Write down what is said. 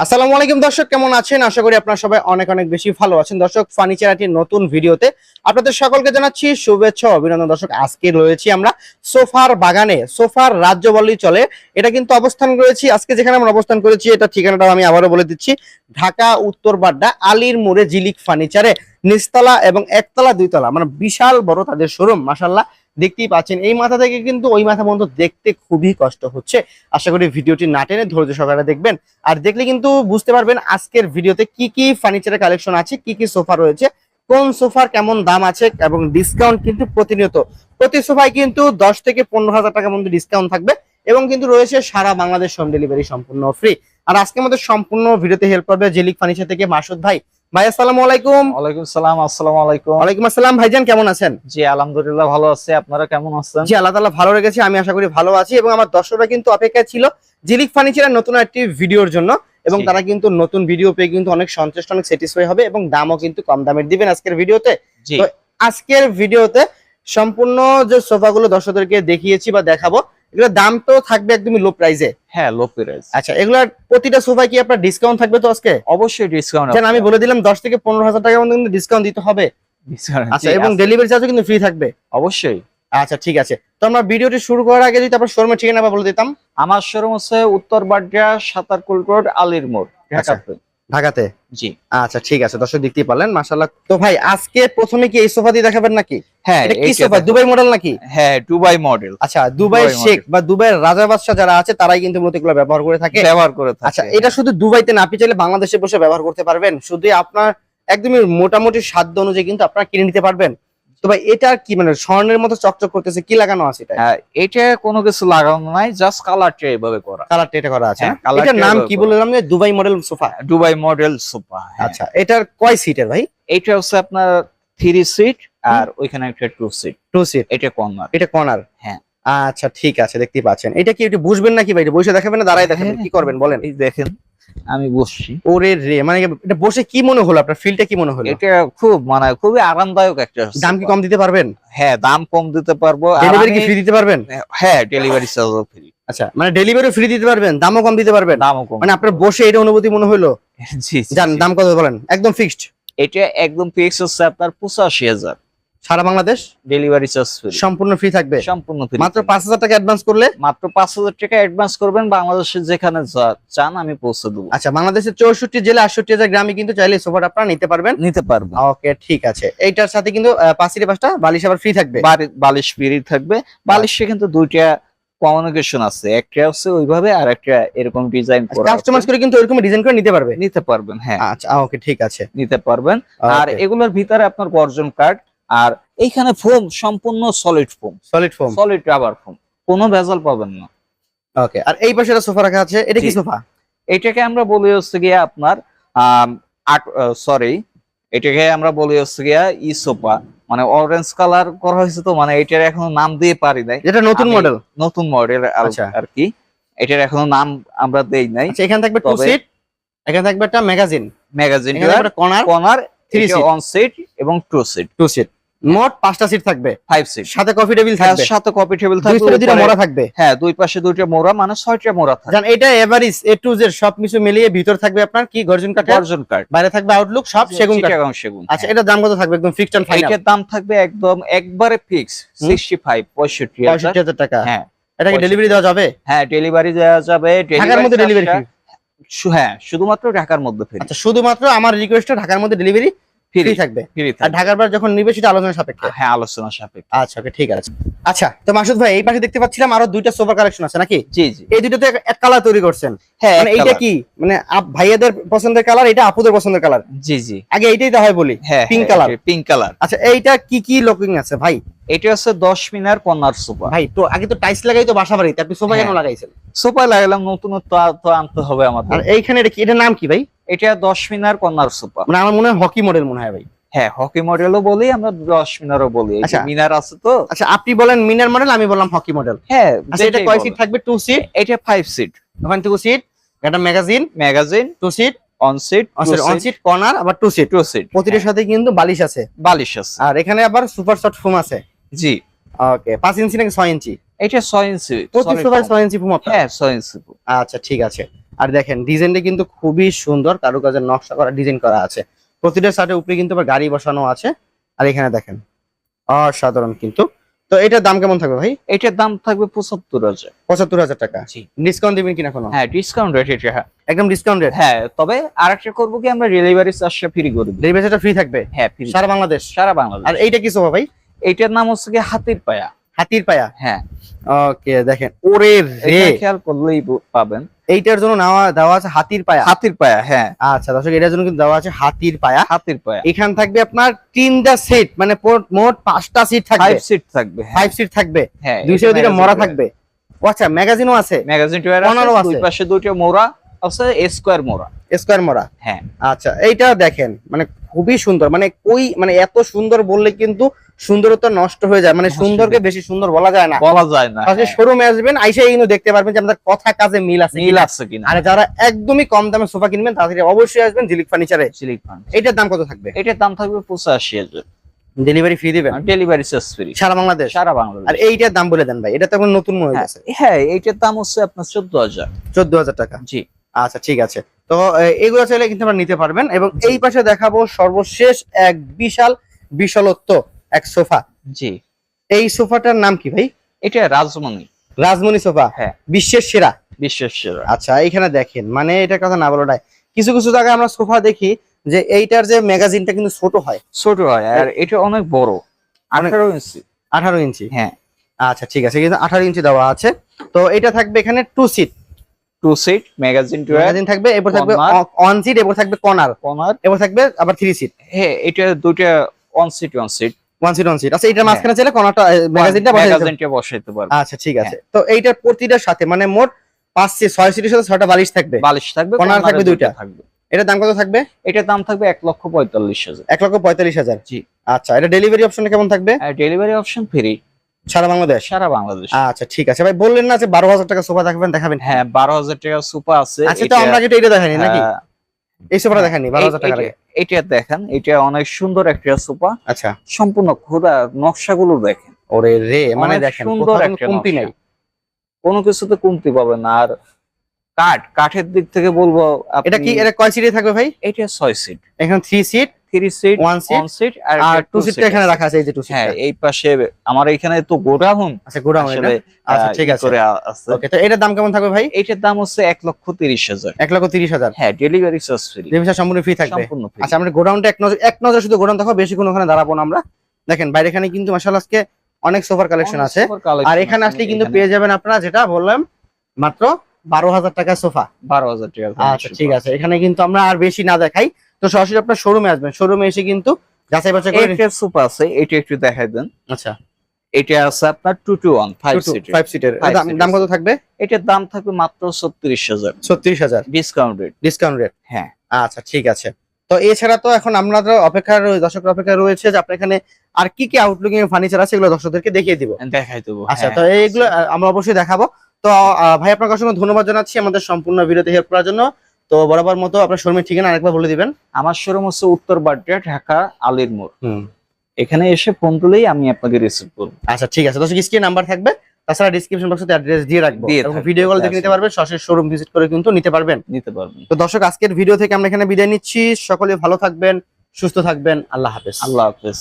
আসসালামু আলাইকুম দর্শক, কেমন আছেন? আশা করি আপনারা সবাই অনেক অনেক বেশি ভালো আছেন। দর্শক, ফার্নিচার একটি নতুন ভিডিওতে আপনাদের সকলকে জানাচ্ছি শুভেচ্ছা ও অভিনন্দন। দর্শক, আজকে রয়েছি আমরা সোফার বাগানে, সোফার রাজ্য বললেই চলে। এটা কিন্তু অবস্থান করেছি, আজকে যেখানে আমরা অবস্থান করেছি এটা ঠিকানাটাও আমি আবারও বলে দিচ্ছি, ঢাকা উত্তর বাড্ডা আলীর মোড়ে জিলিক ফার্নিচারে নিচতলা এবং একতলা দুইতলা, মানে বিশাল বড় তাদের শোরুম। মাশাআল্লাহ, দেখতেই পাচ্ছেন এই মাথা থেকে কিন্তু ওই মাথা পর্যন্ত দেখতে খুবই কষ্ট হচ্ছে। আশা করি ভিডিওটি না টেনে ধৈর্য সহকারে দেখবেন, আর দেখলে কিন্তু বুঝতে পারবেন আজকের ভিডিওতে কি কি ফার্নিচারের কালেকশন আছে, কি কি সোফা রয়েছে, কোন সোফার কেমন দাম আছে, এবং ডিসকাউন্ট কিন্তু প্রতিনিয়ত প্রতি সোফায় কিন্তু 10 থেকে 15,000 টাকা পর্যন্ত ডিসকাউন্ট থাকবে, এবং কিন্তু রয়েছে সারা বাংলাদেশ হোম ডেলিভারি সম্পূর্ণ ফ্রি। আর আজকে আমাদের সম্পূর্ণ ভিডিওতে হেল্প করবে জিলিক ফার্নিচার থেকে মাসুদ ভাই। ভাই আসসালামু আলাইকুম। ওয়ালাইকুম সালাম। আসসালামু আলাইকুম। ওয়ালাইকুম আসসালাম। ভাইজান কেমন আছেন? জি আলহামদুলিল্লাহ ভালো আছি, আপনারা কেমন আছেন? জি আল্লাহ তাআলা ভালো রেখেছি, আমি আশা করি ভালো আছি, এবং আমার দর্শকরা কিন্তু অপেক্ষায় ছিল জিলিক ফার্নিচারের নতুন একটি ভিডিওর জন্য, এবং তারা কিন্তু নতুন ভিডিও পেয়ে কিন্তু অনেক সন্তুষ্ট, অনেক স্যাটিসফাই হবে, এবং দামও কিন্তু কম দামের দিবেন আজকের ভিডিওতে। তো আজকের ভিডিওতে সম্পূর্ণ যে সোফাগুলো দর্শকদেরকে দেখিয়েছি বা দেখাবো, এগুলোর দাম তো থাকবে একদমই লো প্রাইসে। হ্যাঁ, লো প্রাইস। আচ্ছা, এগুলার প্রতিটা সোফায় কি আপনার ডিসকাউন্ট থাকবে তো আজকে? অবশ্যই ডিসকাউন্ট জান, আমি বলে দিলাম 10 থেকে 15,000 টাকা পর্যন্ত কিন্তু ডিসকাউন্ট দিতে হবে। আচ্ছা, এবং ডেলিভারি চার্জও কিন্তু ফ্রি থাকবে। অবশ্যই। আচ্ছা ঠিক আছে, তো আমরা ভিডিওটি শুরু করার আগে যদি আপনার শোরুমের ঠিকানা বলে দিতাম। আমার শোরুম হচ্ছে উত্তর বাড্ডা সাতারকুল রোড আলীর মোড়, ঢাকাতে। ঢাকাতে? জি আচ্ছা ঠিক আছে, দর্শক দেখতেই পারলেন মাশাআল্লাহ। তো ভাই আজকে প্রথমে কি এই সোফা দিয়ে দেখাবেন নাকি? হ্যাঁ, এটা কি সোফা, দুবাই মডেল নাকি? হ্যাঁ, দুবাই মডেল। আচ্ছা, দুবাই শেখ বা দুবাইয়ের রাজা বাদশা যারা আছে তারাই কিন্তু মূলত এগুলো ব্যবহার করে থাকে। আচ্ছা, এটা শুধু দুবাইতে না, আপনি চাইলে বাংলাদেশে বসে ব্যবহার করতে পারবেন, শুধু আপনার একদমই মোটামুটি সাধ্য অনুযায়ী কিন্তু আপনারা কিনে নিতে পারবেন। তো ভাই এটা কি, মানে স্বর্ণের মতো চকচক করতেছে, কি লাগানো আছে এটা? এটা কোনো কিছু লাগানো নাই, জাস্ট কালারটা এইভাবে করা। কালারটা এটা করা আছে। হ্যাঁ, এটার নাম কি বললাম? যে Dubai model sofa. Dubai model sofa. আচ্ছা, এটার কয় সিটের ভাই? এটা হচ্ছে আপনার 3 সিট, আর ওইখানে একটা 2 সিট। 2 সিট। এটা কর্নার। এটা কর্নার। হ্যাঁ। আচ্ছা ঠিক আছে, দেখতেই পাচ্ছেন। এটা কি একটু বসবেন নাকি ভাই? বসে দেখাবেন না দাঁড়ায় দেখাবেন, কি করবেন বলেন? এই দেখেন আমি বসছি। ওরে রে, মানে এটা বসে কি মনে হলো আপনার? ফিলটা কি মনে হলো? এটা খুবই আরামদায়ক একটা। দাম কি কম দিতে পারবেন? হ্যাঁ, দাম কম দিতে পারবো। ডেলিভারি কি ফ্রি দিতে পারবেন? হ্যাঁ, ডেলিভারি চার্জও ফ্রি। আচ্ছা, মানে ডেলিভারি ফ্রি দিতে পারবেন, দামও কম দিতে পারবেন? দামও কম। মানে আপনার বসে এটা অনুভূতি মনে হলো? জি জান, দাম কত বলেন? একদম ফিক্সড? এটা একদম ফিক্স হচ্ছে আপনার 85,000। সারা বাংলাদেশ ডেলিভারি চার্জ ফ্রি, সম্পূর্ণ ফ্রি থাকবে। সম্পূর্ণ ফ্রি। মাত্র 5,000 টাকা অ্যাডভান্স করলে? মাত্র 5,000 টাকা অ্যাডভান্স করবেন, বাংলাদেশের যেখানে চান আমি পৌঁছে দেবো। আচ্ছা, বাংলাদেশের 64 জেলা 68,000 গ্রামে কিন্তু চাইলে সোফাটা আপনারা নিতে পারবেন। ওকে ঠিক আছে। এইটার সাথে কিন্তু 5 বালিশ আবার ফ্রি থাকবে। বালিশ ফ্রি থাকবে। বালিশে কিন্তু দুইটা কমিউনিকেশন আছে, একটা হচ্ছে ওইভাবে আর একটা এরকম ডিজাইন করা। কাস্টমাইজ করে কিন্তু এরকম ডিজাইন করে নিতে পারবেন। হ্যাঁ। আচ্ছা ওকে ঠিক আছে, নিতে পারবেন। আর এগুলোর ভিতরে আপনার গর্জন কাঠ, আর এইখানে ফোম সম্পূর্ণ solid foam, solid rubber foam, কোনো ভেজাল পাবেন না। ওকে, আর এই পাশে একটা সোফা রাখা আছে, এটা কি সোফা? এটাকে আমরা বলি হচ্ছে গিয়ে আপনার এটাকে আমরা বলি হচ্ছে গিয়া ই সোফা, মানে অরেঞ্জ কালার করা হয়েছে, তো মানে এটার এখনো নাম দিয়ে পারি নাই। এটা নতুন মডেল আর কি, এটার এখনো নাম আমরা দেই নাই। আচ্ছা, এখানে থাকবে 2 সিট, এখানে থাকবে একটা ম্যাগাজিন, এখানে কর্নার 3 সিট, 1 সিট এবং 2 সিট। মোট 5টা সিট থাকবে, 5 সিট। সাথে কফি টেবিল থাকবে। সাথে কফি টেবিল থাকবে, দুইটা মোড়া থাকবে। হ্যাঁ, দুই পাশে দুইটা মোড়া, মানে 6টা মোড়া থাকবে। জান, এটা এভারেজ A to Z সবকিছু মিলিয়ে ভিতর থাকবে আপনার কি গর্জন কাঠ, বাইরে থাকবে আউটলুক সব সেগুন কাঠ। আচ্ছা, এটা দাম কত থাকবে একদম ফিক্সড এন্ড ফাইনাল? এটার দাম থাকবে একদম একবারে ফিক্স 65,000 টাকা। হ্যাঁ। এটা কি ডেলিভারি দেওয়া যাবে? হ্যাঁ, ডেলিভারি দেওয়া যাবে। ঢাকার মধ্যে ডেলিভারি ফ্রি? হ্যাঁ, শুধুমাত্র ঢাকার মধ্যে ফ্রি। আচ্ছা, শুধুমাত্র আমার রিকোয়েস্টে ঢাকার মধ্যে ডেলিভারি ফ্রি থাকবে। আর ঢাকার বাইরে যখন নিবে সেটা আলোচনা সাপেক্ষে? হ্যাঁ, আলোচনা সাপেক্ষে। আচ্ছা ওকে ঠিক আছে। আচ্ছা, তো মাসুদ ভাই এই পাশে দেখতে পাচ্ছিলাম আরো দুইটা সোফা কালেকশন আছে নাকি? জি জি। এই দুটোতে এক কালার তৈরি করছেন? হ্যাঁ। মানে এইটা কি, মানে ভাইয়াদের পছন্দের কালার, এটা আপুদের পছন্দের কালার? জি জি। আগে এইটাই তো হয় বলি, পিঙ্ক কালার। Pink colour. আচ্ছা, এইটা কি কি লুকিং আছে ভাই? এটা হচ্ছে 10 মিনার কর্নার সোফা। ভাই তো আগে তো টাইলস লাগাই তো বাসা বাড়িতে, আপনি সোফা কেন লাগাইছেন? সোফা লাগালাম, নতুনত্ব তো আনতে হবে আমাদের। আর এইখানে এটা কি, এটার নাম কি ভাই? এটা 10 মিনার কর্নার সোফা। মানে আমার মনে হয় হকি মডেল মনে হয় ভাই। হ্যাঁ, হকি মডেলও বলি আমরা, 10 মিনারও বলি। আচ্ছা, মিনার আছে তো। আচ্ছা, আপনি বলেন মিনার মডেল, আমি বললাম হকি মডেল। হ্যাঁ। আচ্ছা, এটা কয় সিট থাকবে? 2 সিট। এটা 5 সিট। ওখানে 2 সিট, এটা ম্যাগাজিন 2 সিট, 1 সিট কর্নার আবার 2 সিট। প্রতিটার সাথে কিন্তু বালিশ আছে। আর এখানে আবার সুপার সফট ফোম আছে। জি। ওকে, 5 ইঞ্চি নাকি 6 ইঞ্চি? এটা 6 ইঞ্চি। প্রতি সোফায় 6 ইঞ্চি ফোম আপনার? হ্যাঁ, 6 ইঞ্চি। আচ্ছা ঠিক আছে। আর দেখেন ডিজাইনটা কিন্তু খুবই সুন্দর, কারুকাজের নকশা করা ডিজাইন করা আছে। প্রতিটা শার্টের উপরে কিন্তু আবার গাড়ি বসানো আছে। আর এখানে দেখেন অসাধারণ কিন্তু। তো এটার দাম কেমন থাকবে ভাই? এটার দাম থাকবে 75,000। 75,000 টাকা। জি। ডিসকাউন্ট দিবেন কিনা কোনো? হ্যাঁ, ডিসকাউন্ট রেট এটা। হ্যাঁ, একদম ডিসকাউন্ট রেট। হ্যাঁ, তবে আরেকটা করবো কি, আমরা ডেলিভারি চার্জটা ফ্রি করে দিই। ডেলিভারিটা ফ্রি থাকবে? হ্যাঁ, ফ্রি সারা বাংলাদেশ। সারা বাংলাদেশ। আর এইটা কি সোফা ভাই? এইটার নাম হচ্ছে কি হাতির পায়া। হাতির পায়া? হ্যাঁ। ওকে, দেখেন ওরে রে, খেয়াল করলেই পাবেন এইটার জন্য দেওয়া আছে হাতির পায়া। হাতির পায়া, হ্যাঁ। আচ্ছা দর্শক, এটার জন্য কিন্তু দেওয়া আছে হাতির পায়া। হাতির পায়া। এখান থাকবে আপনার 3টা সিট, মানে মোট 5টা সিট থাকবে। 5 সিট থাকবে। 5 সিট থাকবে। হ্যাঁ, 202টা মোড়া থাকবে। ও আচ্ছা, ম্যাগাজিনও আছে? ম্যাগাজিন টয়ার আছে, দুই পাশে দুইটা মোড়া আছে, স্কয়ার মোড়া। স্কয়ার মোড়া। হ্যাঁ। আচ্ছা, এইটা দেখেন মানে খুবই সুন্দর, মানে মানে এত সুন্দর বললে কিন্তু সুন্দরতা নষ্ট হয়ে যায়, মানে সুন্দরকে বেশি সুন্দর বলা যায় না। বলা যায় না। আজকে শোরুমে আসবেন, আইসা কিন্তু দেখতে পারবেন যে আমাদের কথা কাজে মিল আছে কিনা। আর যারা একদমই কম দামে সোফা কিনবেন তাদের অবশ্যই আসবেন ঝিলিক ফার্নিচারে। এটার দাম কত থাকবে? এটার দাম থাকবে 85,000। ডেলিভারি ফ্রি দিবেন? ডেলিভারি চার্জ ফ্রি সারা বাংলাদেশ। সারা বাংলাদেশ। আর এইটার দাম বলে দেন ভাই, এটা তো এখন নতুন মনে হয়েছে। হ্যাঁ, এইটার দাম হচ্ছে আপনার 14,000। 14,000 টাকা। জি। আচ্ছা ঠিক আছে। তো এগুলো চাইলে কিন্তু আমরা নিতে পারবেন। এবং এই পাশে দেখাবো সর্বশেষ এক বিশালত্ব এক সোফা। জি। এই সোফাটার নাম কি ভাই? এটা রাজমণি। রাজমণি সোফা। হ্যাঁ, বিশ্বের সেরা। বিশ্বের সেরা। আচ্ছা, এখানে দেখেন মানে এটার কথা না বলাটাই, কিছু কিছু জায়গায় আমরা সোফা দেখি যে এইটার যে ম্যাগাজিনটা কিন্তু ছোট হয়। ছোট হয়, আর এটা অনেক বড়, 18 ইঞ্চি। 18 ইঞ্চি? হ্যাঁ। আচ্ছা ঠিক আছে, কিন্তু 18 ইঞ্চি দেওয়া আছে। তো এটা থাকবে এখানে 2 সিট। 2 সিট ম্যাগাজিন থাকবে, এরপর থাকবে 1 সিট, এরপর থাকবে কর্নার, এরপর থাকবে আবার 3 সিট। হ্যাঁ, এটা দুইটা 1 সিট 1 সিট। 1 seat 1 seat. আচ্ছা, এটার মাঝখানে চাইলে কর্নারটা ম্যাগাজিনটা বসাইতে পারবে। আচ্ছা ঠিক আছে। তো এইটার প্রতিটার সাথে মানে মোট 5 সিট 6 সিটের সাথে 6টা বালিশ থাকবে। কর্নার থাকবে 2টা। এটার দাম কত থাকবে? এটার দাম থাকবে 1,45,000। 1,45,000। জি। আচ্ছা, এটা ডেলিভারি অপশনটা কেমন থাকবে? ডেলিভারি অপশন ফ্রি সারা বাংলাদেশ। সারা বাংলাদেশ। আচ্ছা ঠিক আছে ভাই, বললেন না যে 12,000 টাকা সোফা দেখাবেন? হ্যাঁ, 12,000 টাকা সোফা আছে। আচ্ছা, তো আমরা কিন্তু এটা দেখাইনি নাকি? এই সোফাটা দেখাইনি 12,000 টাকা লাগে? এটা দেখেন, এটা অনেক সুন্দর একটা সোফা। আচ্ছা, সম্পূর্ণ খোদা নকশাগুলো দেখেন। ওরে রে, মানে দেখেন সুন্দর একটা কমতি নাই, কোনো কিছুতে কমতি পাবেন না। আর কাঠের দিক থেকে বলবো, এটা কি, এটা কয় সিটে থাকবে ভাই? এটা 6 সিট। এখানে 3 সিট, 3 সিট, 1 সিট আর 2 সিটটা এখানে রাখা আছে, এই যে 2 সিট। হ্যাঁ, এই পাশে আমার এখানে তো গোডাউন। আচ্ছা, গোডাউন এটা। আচ্ছা ঠিক আছে। ওকে, তো এটার দাম কেমন থাকবে ভাই? এটার দাম হচ্ছে 1,30,000। 1,30,000। হ্যাঁ, ডেলিভারি চার্জ ফ্রি। ডেলিভারি সম্পূর্ণ ফ্রি থাকবে। আচ্ছা, আমরা গোডাউনটা এক নজর শুধু গোডাউন দেখো, বেশি কোনো ওখানে দাঁড়াবো না আমরা। দেখেন বাইরে এখানে কিন্তু মাশাআল্লাহ আজকে অনেক সোফার কালেকশন আছে। আর এখানে আসলে কিন্তু পেয়ে যাবেন আপনারা, যেটা বললাম, মাত্র 12,000 টাকা সোফা। 12,000 টাকা। আচ্ছা ঠিক আছে, এখানে কিন্তু আমরা আর বেশি না দেখাই, তো সরাসরি আপনার শোরুমে আসবেন। শোরুমে এসে কিন্তু যাচাই বাছাই করে। একটা সোফা আছে, এটা একটু দেখাই দেন। আচ্ছা, এটা আছে আপনার 2 to 1 5 সিটের। দাম কত থাকবে? এটার দাম থাকবে মাত্র 36,000। 36,000 ডিসকাউন্ট রেট। হ্যাঁ। আচ্ছা ঠিক আছে। তো এছাড়া তো এখন আমরা দর্শকের অপেক্ষা রয়েছে যে আপনার এখানে আর কি কি আউটলুকিং ফার্নিচার আছে, এগুলো দর্শকদেরকে দেখিয়ে দিব। দেখাই দেবো। আচ্ছা, তো এইগুলো আমরা অবশ্যই দেখাবো। তো ভাই, আপনাকে অসংখ্য ধন্যবাদ জানাচ্ছি আমাদের সম্পূর্ণ ভিডিওতে হেল্প করার জন্য। তো বরাবর মতো আপনার শোরুমের ঠিকানা আরেকবার বলে দিবেন। আমার শোরুম হচ্ছে উত্তর বাড্ডা, ঢাকা আলীর মোড়। এখানে এসে ফোন দিলেই আমি আপনাকে রিসিভ করব। আচ্ছা ঠিক আছে দর্শক, স্ক্রিনে নাম্বার থাকবে, তাছাড়া ডেসক্রিপশন বক্সে অ্যাড্রেস দিয়ে রাখবো, এবং ভিডিও কল দেখে নিতে পারবেন, সরাসরি শোরুম ভিজিট করে কিন্তু নিতে পারবেন। তো দর্শক, আজকের ভিডিও থেকে আমরা এখানে বিদায় নিচ্ছি। সকলে ভালো থাকবেন, সুস্থ থাকবেন। আল্লাহ হাফেজ। আল্লাহ হাফেজ।